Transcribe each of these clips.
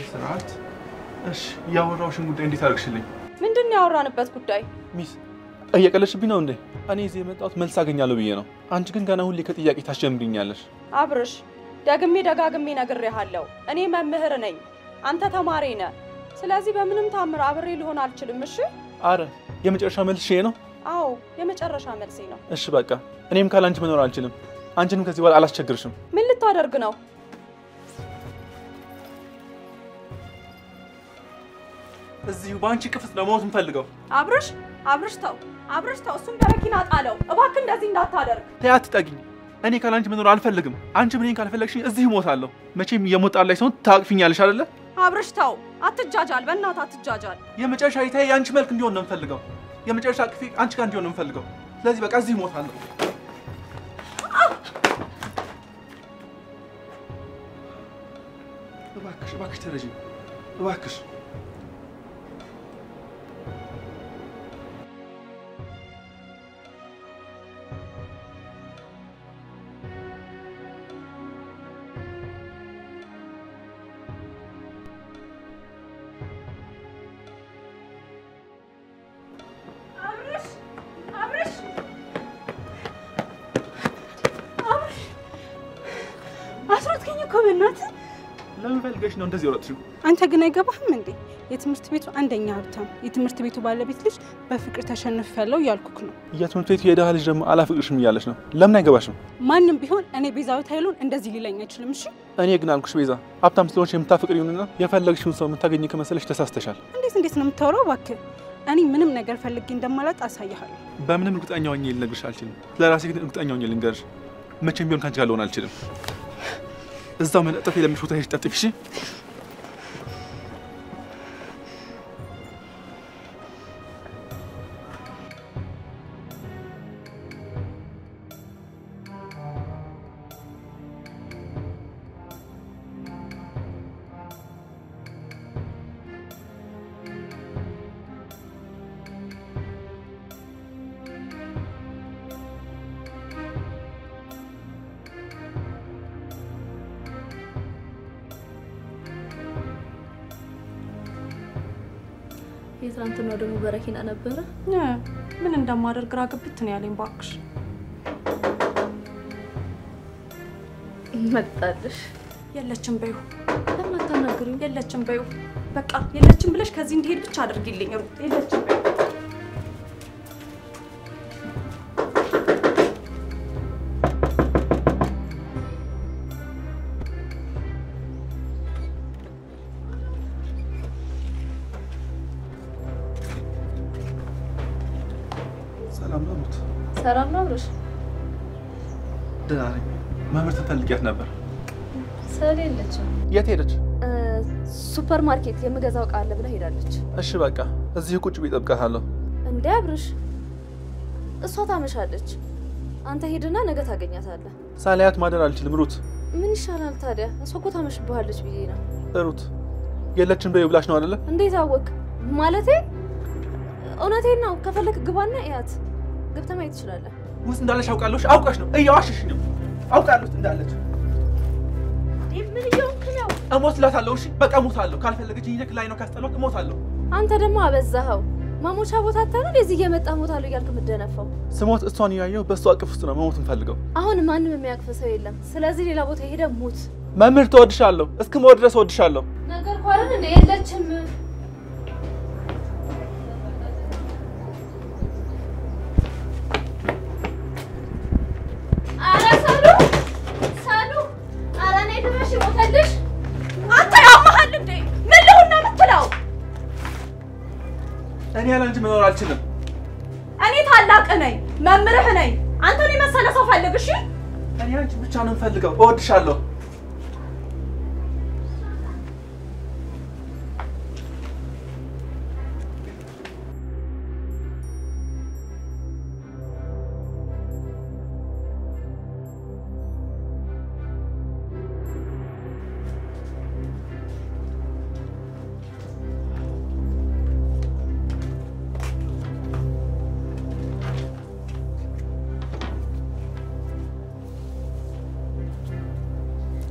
ስርዓት እሺ ያወራውሽን ጉዳይ እንዴት አርግሽልኝ ምንድነው ያወራንበት ጉዳይ ሚስ እየቀለሽብኝ ነው እንዴ እኔ እዚህ የመጣሁት መልስ አገኛለሁ ብዬ ነው አንቺ ግን ገና ሁሌ ከጥያቄ ታስጀምሪኛለሽ አብርሽ ደጋግሜ ነግሬሃለሁ እኔ መምህር ነኝ አንተ ተማሪ ነህ ስለዚህ በምንም ታምር አብሬ ሊሆን አልችልም እሺ አረ የመጨረሻ መልስ ነው አዎ የመጨረሻ መልስ ነው እሺ በቃ እኔም ካላንቺ መኖር አልችልም አንቺንም ከዚህ በኋላ አላስቸግርሽም ምን ልታደርግ ነው እዚሁ ባንቺ ቅፍት ነው ሞት እንፈልገው አብርሽ ተው እሱን በረኪና ጣለው እባክህ እንደዚህ እንዳታደርግ ተያት ጠግኝ እኔ ካላንቺ መኖር አልፈልግም አንቺ ምንን ካልፈለግሽኝ እዚሁ ሞታለሁ መቼም የሞጣል ላይ ሰው ታቅፊኛለሽ አይደለ አብርሽ ተው አትጃጃል በእናትህ አትጃጃል የመጨረሻ ይታይ አንቺ መልክ እንዲሆን ነው እንፈልገው የመጨረሻ ቅፊ አንቺ ጋር እንዲሆን ነው እንፈልገው ስለዚህ በቃ እዚሁ ሞታለሁ እባክሽ ተረጂ እባክሽ ለምን ፈልገሽ ነው እንደዚህ ወራጥሽው አንተ ግን አይገባህም እንዴ የትምህርት ቤቱ አንደኛ ሀብታም የትምህርት ቤቱ ባለቤት ልጅ በፍቅር ተሸንፈለው ያልኩክ ነው የትምህርት ቤቱ የደሃ ልጅ ደግሞ አላፍቅርሽም እያለሽ ነው ለምን አይገባሽም ማንንም ቢሆን እኔ ቤዛዊት ኃይሉን እንደዚህ ሊለኝ አይችልም እሺ እኔ ግን አልኩሽ ቤዛ ሀብታም ስለሆንሽ የምታፈቅር ይሁንና የፈለግሽውን ሰው የምታገኝ ከመሰለሽ ተሳስተሻል እንዴት ነው የምታወራው እባክህ እኔ ምንም ነገር ፈልጌ እንደማላጥ አሳያለሁ በምንም እርግጠኛ ሆኜ ልነግርሽ አልችልም ለራሴ ግን እርግጠኛ ሆኜ ልንገርሽ መቼም ቢሆን ካንቺ ጋር ልሆን አልችልም እዛው መለጠፍ የለምሽ ቦታ ሄሽ ጠጥፊሽ የትናንትናው ደግሞ በረኪና ነበረ ምን እንደማደርግ ግራ ገብት ነው ያለኝ ባክሽ መጣልሽ የለችም በይው ለምን አታናግሪው የለችም በይው በቃ የለችም ብለሽ ከዚህ እንድሄድ ብቻ አድርጊልኝ ሩት የለችም በይው ሰላም ነው አብርሽ ደህና ነኝ ማመር ተፈልጊያት ነበር ስለሌለችም የት ሄደች ሱፐር ማርኬት የምገዛው ቃል ብላ ሄዳለች እሺ በቃ እዚህ ቁጭ ቢጠብቃታለሁ እንዴ አብርሽ እሷ ታመሻለች አንተ ሄድና ነገ ታገኛታለህ ሳላያት ማደር አልችልም ሩት ምን ይሻላል ታዲያ እሷ እኮ ታመሽብሃለች ብዬ ነው ሩት የለችም በይው ብላሽ ነው አይደለ እንዴት አወቅ ማለቴ እውነቴን ነው ከፈለክ ግባና እያት ገብተህ ማየት ትችላለህ ውስጥ እንዳለሽ አውቃሽ ነው እያዋሽሽ ነው አውቃለሁ እንዳለች ምን ይሆንክ ነው እሞትላታለሁ እሺ በቃ እሞታለሁ ካልፈለገች ይነክ ላይ ነው ካስጠላው እሞታለሁ አንተ ደግሞ አበዛኸው ማሞቻ ቦታ ታነ ለዚህ እየመጣ እሞታለሁ እያልክ ምደነፈው ስሞት እሷን ያየው በሷ አቅፍ ውስጥ ነው መሞት እንፈልገው አሁን ማንንም የሚያቅፈሰው የለም ስለዚህ ሌላ ቦታ ሄደ ሞት መምህር ተወድሻለሁ እስከሞት ድረስ ወድሻለሁ ነገር ኳርን እንደ የለችም እኔ ያላንቺ መኖር አልችልም እኔ ታላቅ ነኝ መምህርህ ነኝ አንተን የመሰለ ሰው ፈልግ እሺ እኔ አንቺ ብቻ ነው ፈልገው እወድሻለሁ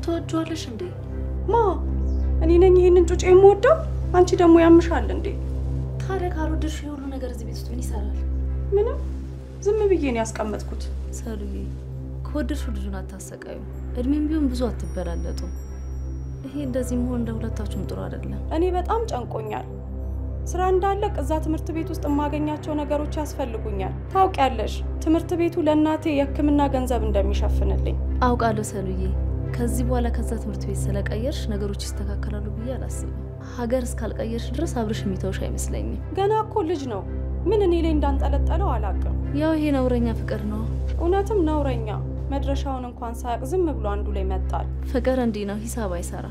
ትወጂዋለሽ እንዴ? ማ እኔ ነኝ ይሄንን ጩጬ የምወደው? አንቺ ደግሞ ያምሻል እንዴ? ታዲያ ካልወደድሽ ሁሉ ነገር እዚህ ቤት ውስጥ ምን ይሰራል? ምንም ዝም ብዬ ነው ያስቀመጥኩት። ሰሉዬ ከወደድሽው ልጁን አታሰቃዩ። እድሜም ቢሆን ብዙ አትበላለጡ። ይሄ እንደዚህ መሆን ለሁለታችሁም ጥሩ አይደለም። እኔ በጣም ጨንቆኛል። ስራ እንዳለቅ እዛ ትምህርት ቤት ውስጥ የማገኛቸው ነገሮች ያስፈልጉኛል። ታውቂያለሽ ትምህርት ቤቱ ለእናቴ የሕክምና ገንዘብ እንደሚሸፍንልኝ። አውቃለሁ ሰሉዬ። ከዚህ በኋላ ከዛ ትምህርት ቤት ስለቀየርሽ ነገሮች ይስተካከላሉ ብዬ አላስብም። ሀገር እስካልቀየርሽ ድረስ አብርሽ የሚተውሽ አይመስለኝም። ገና እኮ ልጅ ነው። ምን እኔ ላይ እንዳንጠለጠለው አላውቅም። ያው ይሄ ነውረኛ ፍቅር ነው። እውነትም ነውረኛ። መድረሻውን እንኳን ሳያቅ ዝም ብሎ አንዱ ላይ መጣል። ፍቅር እንዲህ ነው፣ ሂሳብ አይሰራ።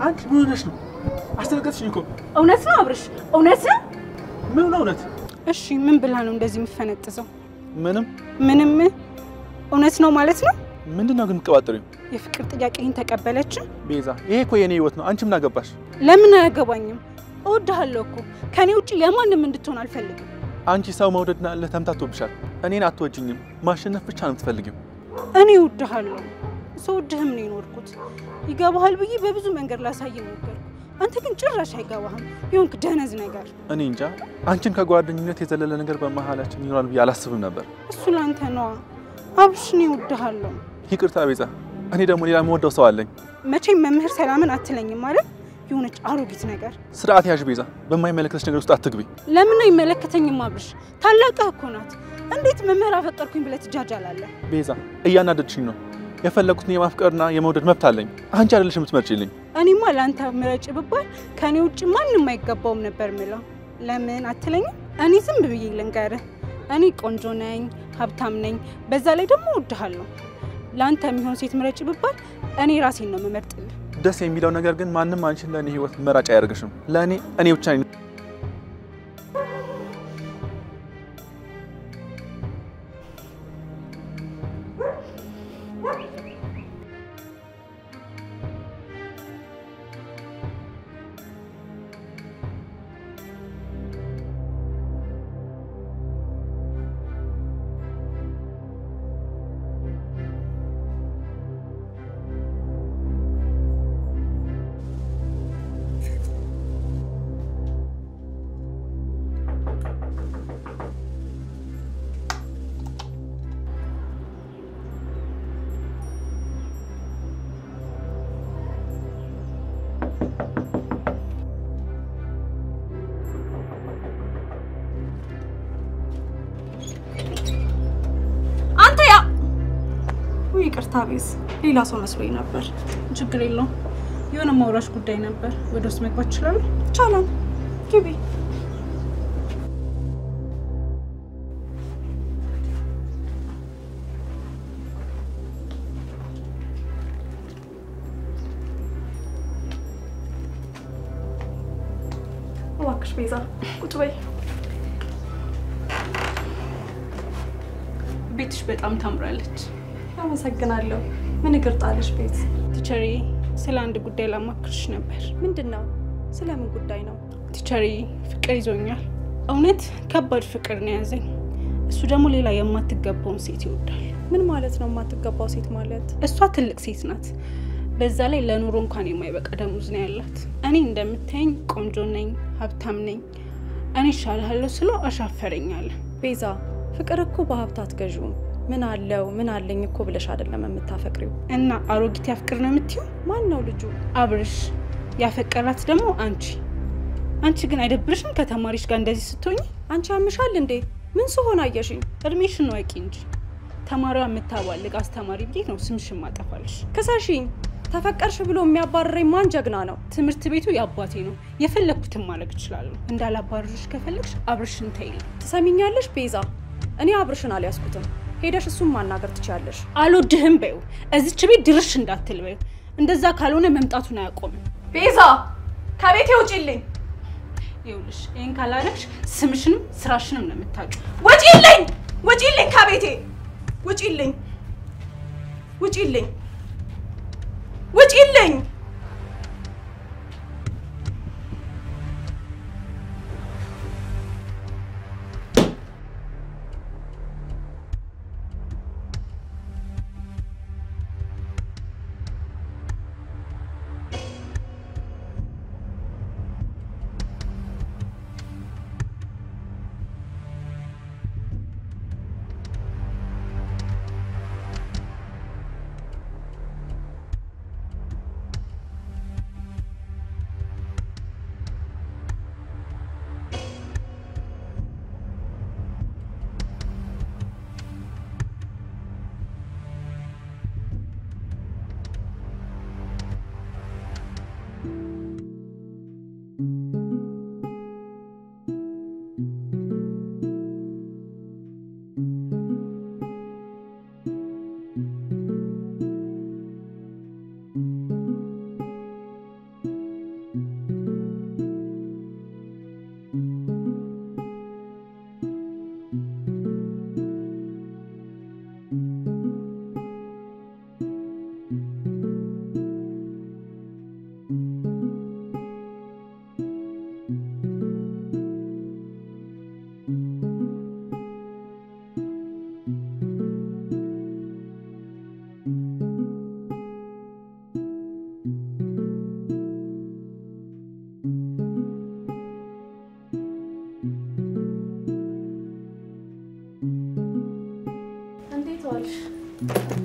አንቺ ምን ሆነሽ ነው? አስተነገጥሽኝ እኮ። እውነት ነው አብርሽ? እውነት ነው? ምን ነው እውነት? እሺ ምን ብላ ነው እንደዚህ የምፈነጥዘው? ምንም እውነት ነው ማለት ነው? ምንድነው ግን የምትቀባጥሪው? የፍቅር ጥያቄን ተቀበለች ቤዛ? ይሄ እኮ የኔ ህይወት ነው። አንቺ ምን አገባሽ? ለምን አያገባኝም? እወድሃለሁ እኮ ከኔ ውጪ የማንም እንድትሆን አልፈልግም። አንቺ ሰው መውደድና ለተምታቶብሻል። እኔን አትወጂኝም። ማሸነፍ ብቻ ነው የምትፈልጊው። እኔ እወድሃለሁ። ሰው ወድህም ነው የኖርኩት። ይገባሃል ብዬ በብዙ መንገድ ላሳይ ሞከርኩ። አንተ ግን ጭራሽ አይገባህም። ይሁንክ ደነዝ ነገር። እኔ እንጃ አንቺን ከጓደኝነት የዘለለ ነገር በመሃላችን ይኖራል ብዬ አላስብም ነበር። እሱ ላንተ ነው አብርሽ። እኔ እወድሃለሁ። ይቅርታ ቤዛ። እኔ ደግሞ ሌላ የምወደው ሰው አለኝ። መቼም መምህር ሰላምን አትለኝም ማለት የሆነች አሮጊት ነገር። ስርዓት ያዥ ቤዛ። በማይመለከተሽ ነገር ውስጥ አትግቢ። ለምን አይመለከተኝም አብርሽ? ታላቅህ እኮ ናት። እንዴት መምህር አፈቀርኩኝ ብለህ ትጃጃላለህ? ቤዛ እያናደድሽኝ ነው። የፈለኩትን የማፍቀርና የመውደድ መብት አለኝ። አንቺ አይደለሽ የምትመርጪልኝ። እኔማ ላንተ ምረጭ ብባል ከኔ ውጪ ማንንም አይገባውም ነበር ምለው። ለምን አትለኝም? እኔ ዝም ብዬ ልንገርህ፣ እኔ ቆንጆ ነኝ፣ ሀብታም ነኝ፣ በዛ ላይ ደግሞ እወድሃለሁ። ላንተ የሚሆን ሴት ምረጭ ብባል እኔ ራሴን ነው የምመርጥልህ። ደስ የሚለው ነገር ግን ማንንም አንቺን ለእኔ ህይወት መራጭ አያደርግሽም። ለእኔ እኔ ብቻ ነኝ። ይቅርታ ቤዝ፣ ሌላ ሰው መስሎኝ ነበር። ችግር የለውም። የሆነ ማውራሽ ጉዳይ ነበር። ወደ ውስጥ መግባት ይችላል? ይቻላል። ግቢ። እባክሽ ቤዛ ቁጭ በይ። ቤትሽ በጣም ታምራለች። አመሰግናለሁ። ምን ይቅርታለሽ ቤት? ቲቸሪ ስለ አንድ ጉዳይ ላማክርሽ ነበር። ምንድነው? ስለምን ጉዳይ ነው? ቲቸሪ ፍቅር ይዞኛል። እውነት ከባድ ፍቅር ነው ያዘኝ። እሱ ደግሞ ሌላ የማትገባውን ሴት ይወዳል። ምን ማለት ነው የማትገባው ሴት ማለት? እሷ ትልቅ ሴት ናት። በዛ ላይ ለኑሮ እንኳን የማይበቃ ደሞዝ ነው ያላት። እኔ እንደምታየኝ ቆንጆ ነኝ፣ ሀብታም ነኝ። እኔ እሻልሃለሁ ስለው አሻፈረኛል። ቤዛ ፍቅር እኮ በሀብት አትገዢውም። ምን አለው ምን አለኝ እኮ ብለሽ አይደለም የምታፈቅሪው። እና አሮጊት ያፍቅር ነው የምትይው? ማን ነው ልጁ? አብርሽ። ያፈቀራት ደግሞ አንቺ ግን አይደብርሽም ከተማሪሽ ጋር እንደዚህ ስትሆኚ? አንቺ አምሻል እንዴ? ምን ስሆን አየሽኝ? እድሜሽን ወቂ እንጂ ተማሪዋ የምታባልቅ አስተማሪ ቤት ነው ስምሽን ማጠፋልሽ። ከሳሽኝ። ተፈቀርሽ ብሎ የሚያባርረኝ ማን ጀግና ነው? ትምህርት ቤቱ የአባቴ ነው። የፈለኩትን ማድረግ እችላለሁ። እንዳላባርርሽ ከፈለግሽ አብርሽን ተይኝ። ትሰሚኛለሽ ቤዛ? እኔ አብርሽን አልያዝኩትም። ሄደሽ እሱን ማናገር ትችያለሽ። አልወድህም በይው። እዚች ቤት ድርሽ እንዳትል በይው። እንደዛ ካልሆነ መምጣቱን አያቆምም። ቤዛ ከቤቴ ውጪልኝ። ይኸውልሽ ይሄን ካላረግሽ ስምሽንም ስራሽንም ነው የምታውቂው። ውጪልኝ! ውጪልኝ ከቤቴ ውጪልኝ ውጪልኝ ውጪልኝ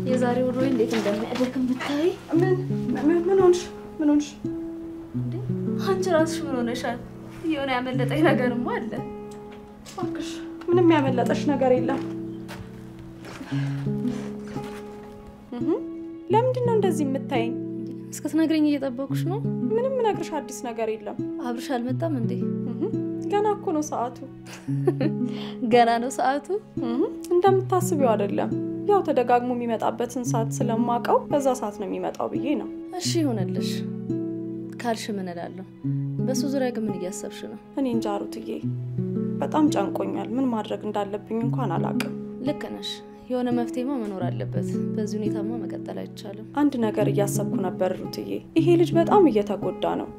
የዛሬው ውሎ እንዴት እንደሚያደርግም ብታይ ምን ሆንሽ እንዴ አንቺ ራስሽ ምን ሆነሻል የሆነ ያመለጠኝ ነገርማ አለ እባክሽ ምንም ያመለጠሽ ነገር የለም ለምንድን ነው እንደዚህ የምታይኝ እስከትነግሪኝ እየጠበቅኩሽ ነው ምንም ነግርሽ አዲስ ነገር የለም አብርሽ አልመጣም እንዴ ገና እኮ ነው ሰዓቱ ገና ነው ሰዓቱ እንደምታስቢው አይደለም ያው ተደጋግሞ የሚመጣበትን ሰዓት ስለማቀው በዛ ሰዓት ነው የሚመጣው ብዬ ነው እሺ ይሆነልሽ ካልሽ ምን እላለሁ በሱ ዙሪያ ግን ምን እያሰብሽ ነው እኔ እንጃ ሩትዬ በጣም ጨንቆኛል ምን ማድረግ እንዳለብኝ እንኳን አላቅም ልክ ነሽ የሆነ መፍትሄማ መኖር አለበት በዚህ ሁኔታማ መቀጠል አይቻልም አንድ ነገር እያሰብኩ ነበር ሩትዬ ይሄ ልጅ በጣም እየተጎዳ ነው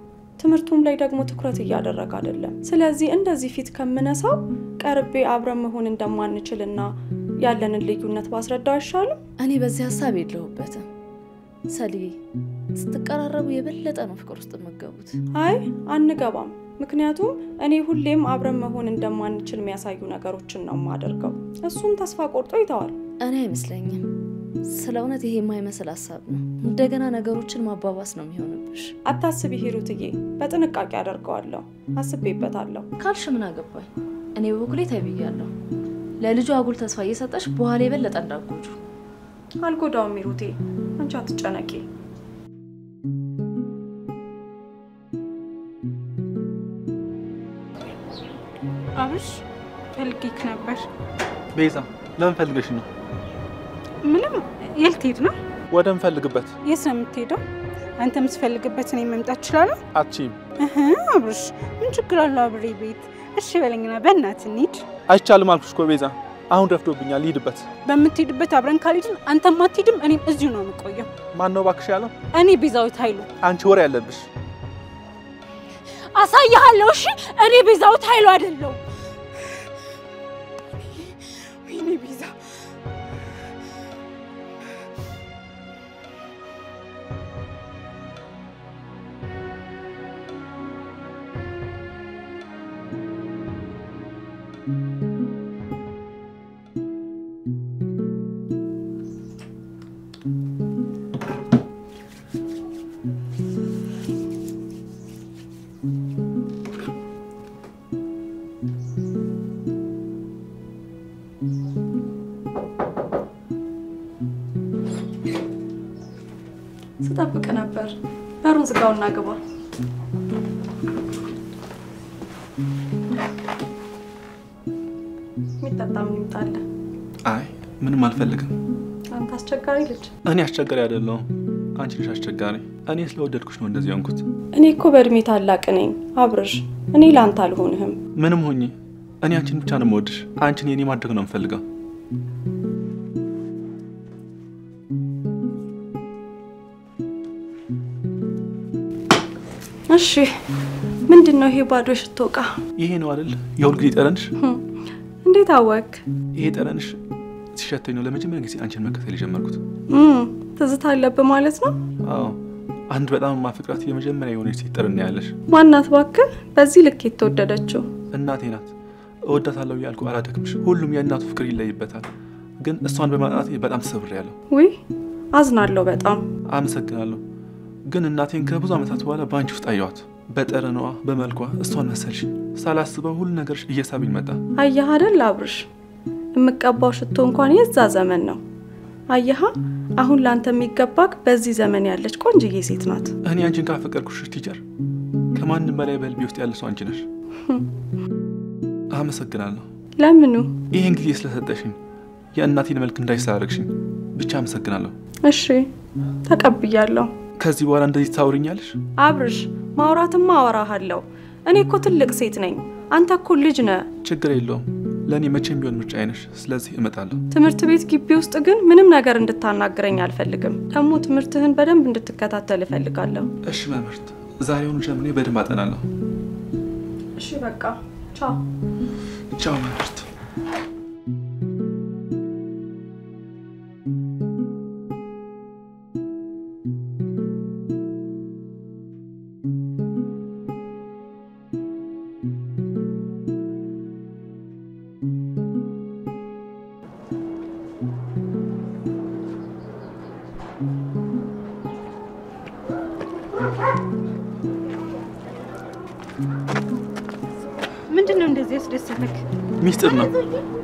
ትምርቱም ላይ ደግሞ ትኩረት እያደረገ አይደለም ስለዚህ እንደዚህ ፊት ከመነሳው ቀርቤ አብረን መሆን እንደማንችልና ያለንን ልዩነት ባስረዳው አይሻልም እኔ በዚህ ሐሳብ የለሁበትም ሰልዬ ስትቀራረቡ የበለጠ ነው ፍቅር ውስጥ መገቡት አይ አንገባም ምክንያቱም እኔ ሁሌም አብረን መሆን እንደማንችል የሚያሳዩ ነገሮችን ነው ማደርገው እሱም ተስፋ ቆርጦ ይተዋል እኔ አይመስለኝም ስለውነት ይሄ የማይመስል ሐሳብ ነው እንደገና ነገሮችን ማባባስ ነው የሚሆንብሽ አታስቢ ሂሩትዬ በጥንቃቄ አደርገዋለሁ አስቤበታለሁ ካልሽ ምን አገባኝ እኔ በኩሌ ተይብያለሁ ለልጁ አጉል ተስፋ እየሰጠሽ በኋላ የበለጠ እንዳትጎጁ አልጎዳውም ሂሩቴ አንቺ አትጨነቂ አብሽ ፈልጌክ ነበር ቤዛ ለምን ፈልገሽ ነው ምንም የልትሄድ ነው ወደም ፈልግበት የት ነው የምትሄደው አንተ የምትፈልግበት እኔ መምጣት እችላለሁ አትችይም አብሽ ምን ችግር አለው አብሬ ቤት እሺ በለኝና በእናትህ እንሂድ አይቻልም አልኩሽ እኮ ቤዛ አሁን ረፍዶብኛል ልሂድበት በምትሄድበት አብረን ካልሄድን አንተም አትሄድም እኔም እዚሁ ነው የምቆየው ማን ነው እባክሽ ያለው እኔ ቤዛዊት ኃይሉ አንቺ ወሬ ያለብሽ አሳያለሁ እሺ እኔ ቤዛዊት ኃይሉ አይደለም ወይኔ ቤዛ ስጠብቅ ነበር በሩን ዝጋውና ግባ ሚጣጣ ምን ይጣለ አይ ምንም አልፈልግም አንተ አስቸጋሪ ልጅ እኔ አስቸጋሪ አይደለሁም አንቺ ነሽ አስቸጋሪ እኔ ስለወደድኩሽ ነው እንደዚህ ያንኩት እኔ እኮ በእድሜ ታላቅ ነኝ አብርሽ እኔ ላንተ አልሆንህም ምንም ሆኜ እኔ አንቺን ብቻ ነው የምወድሽ አንቺን የኔ ማድረግ ነው የምፈልገው እሺ ምንድነው ይሄ ባዶ ሽቶ ዕቃ? ይሄ ነው አይደል የሁል ጊዜ ጠረንሽ? እንዴት አወቅ? ይሄ ጠረንሽ ሲሸተኝ ነው ለመጀመሪያ ጊዜ አንቺን መከተል የጀመርኩት። ትዝታ አለብህ ማለት ነው? አዎ አንድ በጣም ማፍቅራት የመጀመሪያ የሆነች ሴት ጠረን ያለሽ። ማናት እባክህ በዚህ ልክ የተወደደችው? እናቴ ናት። እወዳታለሁ ያልኩ አላደክምሽ። ሁሉም የእናቱ ፍቅር ይለይበታል፣ ግን እሷን በማጣት በጣም ተሰብሬያለሁ። ውይ አዝናለሁ በጣም። አመሰግናለሁ። ግን እናቴን ከብዙ ዓመታት በኋላ ባንቺ ውስጥ አየኋት። በጠረኗ በመልኳ እሷን መሰልሽ። ሳላስበው ሁሉ ነገርሽ እየሳብኝ መጣ። አየህ አይደል አብርሽ፣ የምቀባው ሽቶ እንኳን የዛ ዘመን ነው። አየህ አሁን ላንተ የሚገባክ በዚህ ዘመን ያለች ቆንጅዬ ሴት ናት። እኔ አንቺን ካፈቀርኩሽ ቲቸር ከማንም በላይ በልቤ ውስጥ ያለ ሰው አንቺ ነሽ። አመሰግናለሁ። ለምኑ? ይሄን ጊዜ ስለሰጠሽኝ፣ የእናቴን መልክ እንዳይሳረግሽኝ ብቻ አመሰግናለሁ። እሺ ተቀብያለሁ። ከዚህ በኋላ እንደዚህ ታውሪኛለሽ? አብርሽ ማውራትማ አወራሃለሁ። እኔ እኮ ትልቅ ሴት ነኝ፣ አንተ እኮ ልጅ ነህ። ችግር የለውም። ለኔ መቼም ቢሆን ምርጫዬ ነሽ። ስለዚህ እመጣለሁ። ትምህርት ቤት ግቢ ውስጥ ግን ምንም ነገር እንድታናግረኝ አልፈልግም። ደግሞ ትምህርትህን በደንብ እንድትከታተል እፈልጋለሁ። እሺ መምህርት፣ ዛሬውኑ ጀምሬ በደንብ አጠናለሁ። እሺ በቃ ቻው። ቻው መምህርት። ምንድነው እንደዚህ ያስደሰተክ? ሚስጥር ነው፣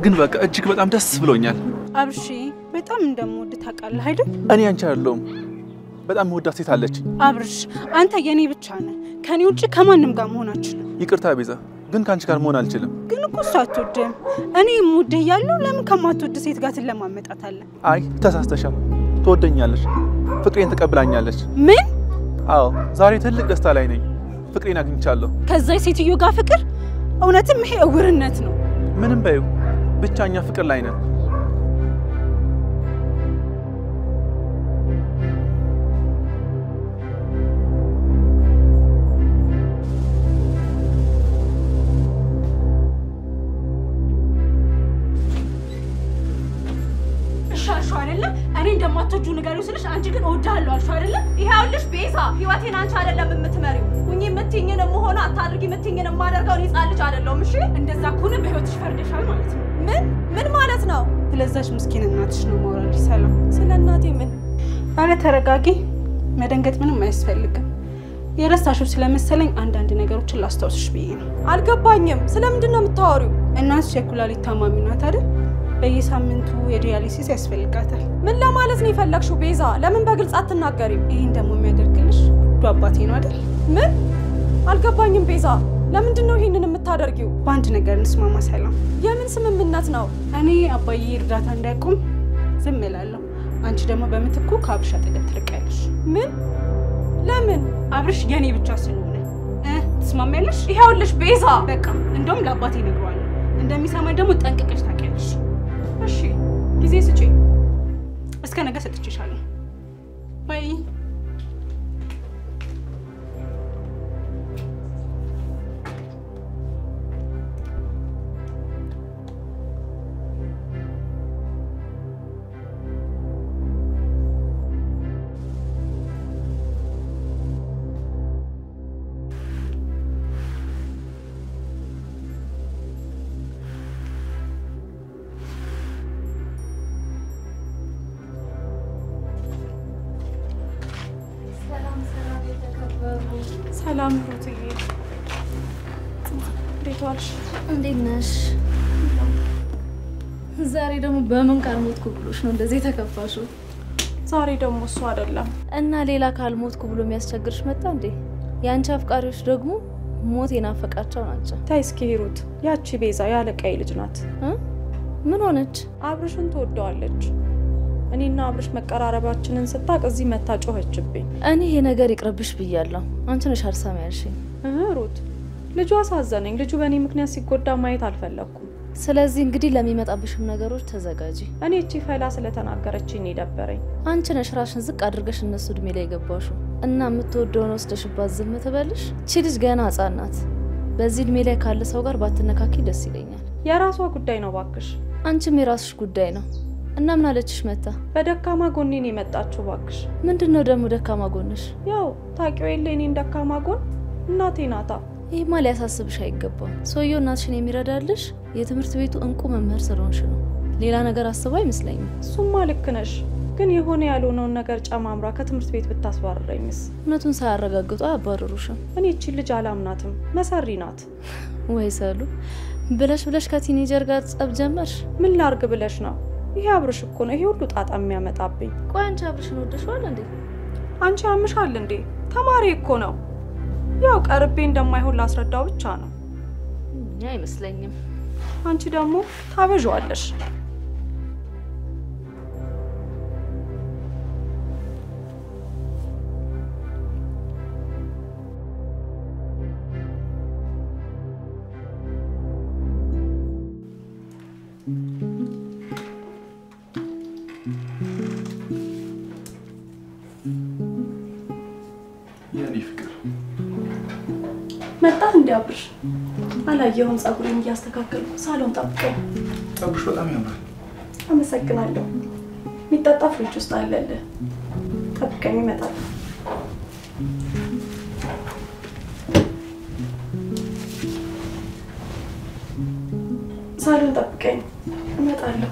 ግን በቃ እጅግ በጣም ደስ ብሎኛል። አብርሽ በጣም እንደምወድ ታውቃለህ አይደል? እኔ አንቺ አይደለሁም፣ በጣም ወዳት ሴት አለች። አብርሽ አንተ የኔ ብቻ ነህ፣ ከኔ ውጪ ከማንም ጋር መሆን አልችልም። ይቅርታ ቤዛ፣ ግን ካንቺ ጋር መሆን አልችልም። ግን እኮ እሷ አትወድም። እኔ የምወድህ ያለው ለምን ከማትወድ ሴት ጋር ትለማመጣታለህ? አይ ተሳስተሻል። ትወደኛለች፣ ፍቅሬን ተቀብላኛለች። ምን? አዎ ዛሬ ትልቅ ደስታ ላይ ነኝ። ፍቅሬን አግኝቻለሁ። ከዛ ሴትዮ ጋር ፍቅር? እውነትም ይሄ እውርነት ነው። ምንም በይው፣ ብቻኛ ፍቅር ላይ ነን። እሻልሽው አይደለ? እኔ እንደማትወጂው ንገሪው ስልሽ አንቺ ግን እወድሃለሁ አልሽው አይደለ? ይሄውልሽ ቤዛ፣ ህይወቴን አንቺ አይደለም የምትመሪው። ሁኚ የምትይኝን መሆን አታድርጊ የምትይኝን ማደርገው እኔ ሕፃን ልጅ አይደለሁም። እሺ እንደዛ ከሆነ በህይወትሽ ፈርደሻል ማለት ነው። ምን ማለት ነው? ስለዛች ምስኪን እናትሽ ነው ማውራልሽ። ሰላም። ስለ እናቴ ምን? አረ ተረጋጊ። መደንገጥ ምንም አያስፈልግም። የረሳሽው ስለመሰለኝ አንዳንድ ነገሮችን ላስታውስሽ ብዬ ነው። አልገባኝም። ስለምንድን ነው የምታወሪው? እናትሽ የኩላሊት ታማሚ ናት አይደል? በየሳምንቱ የዲያሊሲስ ያስፈልጋታል። ምን ለማለት ነው የፈለግሽው ቤዛ? ለምን በግልጽ አትናገሪም? ይሄን ደግሞ የሚያደርግልሽ ውዱ አባቴ ነው አይደል? ምን? አልገባኝም ቤዛ። ለምንድን ነው ይሄንን የምታደርጊው? በአንድ ነገር እንስማማ ሰላም። የምን ስምምነት ነው? እኔ አባዬ እርዳታ እንዳያቆም ዝም እላለሁ። አንቺ ደግሞ በምትኩ ከአብርሽ አጠገብ ትርቂያለሽ። ምን? ለምን? አብርሽ የኔ ብቻ ስለሆነ ትስማሚያለሽ? ይሄውልሽ ቤዛ፣ በቃ እንደውም ለአባቴ እነግረዋለሁ። እንደሚሰማኝ ደግሞ ጠንቅቀሽ ታውቂያለሽ። እሺ ጊዜ ስጪኝ። እስከ ነገ ሰጥቼሻለሁ። ባይ። ሰላም ሩትዬ፣ እንዴት ዋልሽ? እንዴት ነሽ? ዛሬ ደግሞ በምን ካልሞትኩ ብሎሽ ነው እንደዚህ ተከፋሽው? ዛሬ ደግሞ እሱ አይደለም እና ሌላ ካልሞትኩ ብሎ የሚያስቸግርሽ መጣ እንዴ? ያንቺ አፍቃሪዎች ደግሞ ሞት የናፈቃቸው ናቸው። ታይ እስኪ ሩት፣ ያቺ ቤዛ ያለቃይ ልጅ ናት። ምን ሆነች? አብርሽን ትወደዋለች። እኔና አብርሽ መቀራረባችንን ስታቅ እዚህ መታ ጮኸችብኝ። እኔ ይሄ ነገር ይቅርብሽ ብያለሁ። አንቺ ነሽ አልሰማ ያልሽኝ። ሩት፣ ልጁ አሳዘነኝ። ልጁ በእኔ ምክንያት ሲጎዳ ማየት አልፈለኩም። ስለዚህ እንግዲህ ለሚመጣብሽም ነገሮች ተዘጋጂ። እኔ እቺ ፈላ ስለተናገረችኝ የደበረኝ። አንቺ ነሽ ራስሽን ዝቅ አድርገሽ እነሱ እድሜ ላይ ገባሽው። እና የምትወደውን ወስደሽባት ዝም ትበልሽ? እቺ ልጅ ገና ሕፃን ናት። በዚህ እድሜ ላይ ካለ ሰው ጋር ባትነካኪ ደስ ይለኛል። የራሷ ጉዳይ ነው ባክሽ። አንቺም የራስሽ ጉዳይ ነው። እና ምን አለችሽ መታ? በደካማ ጎኔን የመጣችው ባክሽ። ምንድነው ደግሞ ደካማ ጎንሽ? ያው ታውቂው የለ እኔን ደካማ ጎን እናቴ ናታ። ይሄማ ሊያሳስብሽ አይገባም። ሰውየው እናትሽን የሚረዳልሽ የትምህርት ቤቱ እንቁ መምህር ስለሆንሽ ነው። ሌላ ነገር አስባ አይመስለኝም። እሱማ ልክ ነሽ፣ ግን የሆነ ያልሆነውን ነገር ጨማምራ ከትምህርት ቤት ብታስባረረኝስ? እውነቱን ሳያረጋግጡ አያባረሩሽም። እኔ እቺ ልጅ አላምናትም፣ መሰሪ ናት። ወይ ሰሉ ብለሽ ከቲኔጀር ጋር ጸብ ጀመርሽ? ምን ላርግ ብለሽ ነው? ይሄ አብርሽ እኮ ነው ይሄ ሁሉ ጣጣ የሚያመጣብኝ። ቆይ አንቺ አብርሽን ወደሽዋል እንዴ? አንቺ ያምሻል እንዴ? ተማሪ እኮ ነው። ያው ቀርቤ እንደማይሆን ላስረዳው ብቻ ነው። አይመስለኝም። አንቺ ደግሞ ታበዣዋለሽ። መጣ እንዴ አብርሽ? አላየሁም። ጸጉሬን እያስተካከልኩ ሳሎን ጠብቀኝ። ጸጉርሽ በጣም ያምራል። አመሰግናለሁ። የሚጠጣ ፍሪጅ ውስጥ አለለ። ጠብቀኝ ይመጣል። ሳሎን ጠብቀኝ እመጣለሁ።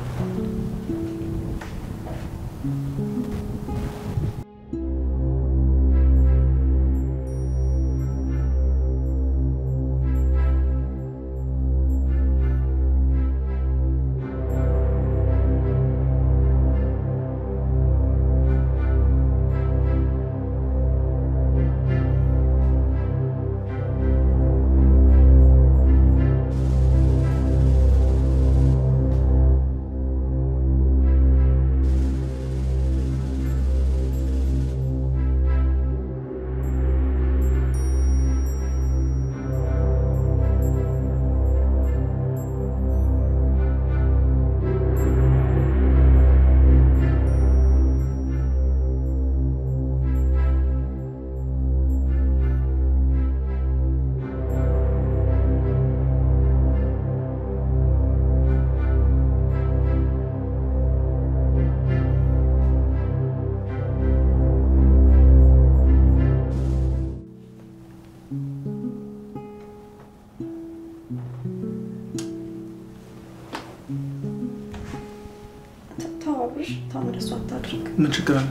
ምን ችግር አለ?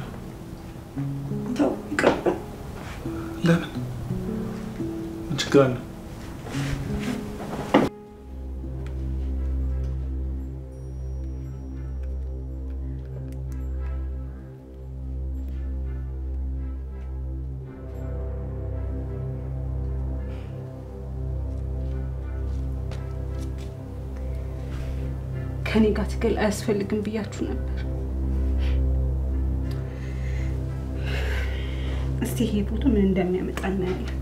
ተው ይቅርብ። ለምን? ምን ችግር አለ? ከኔ ጋር ትግል አያስፈልግም ብያችሁ ነበር። እስቲ ይሄ ፎቶ ምን እንደሚያመጣ እናያለን።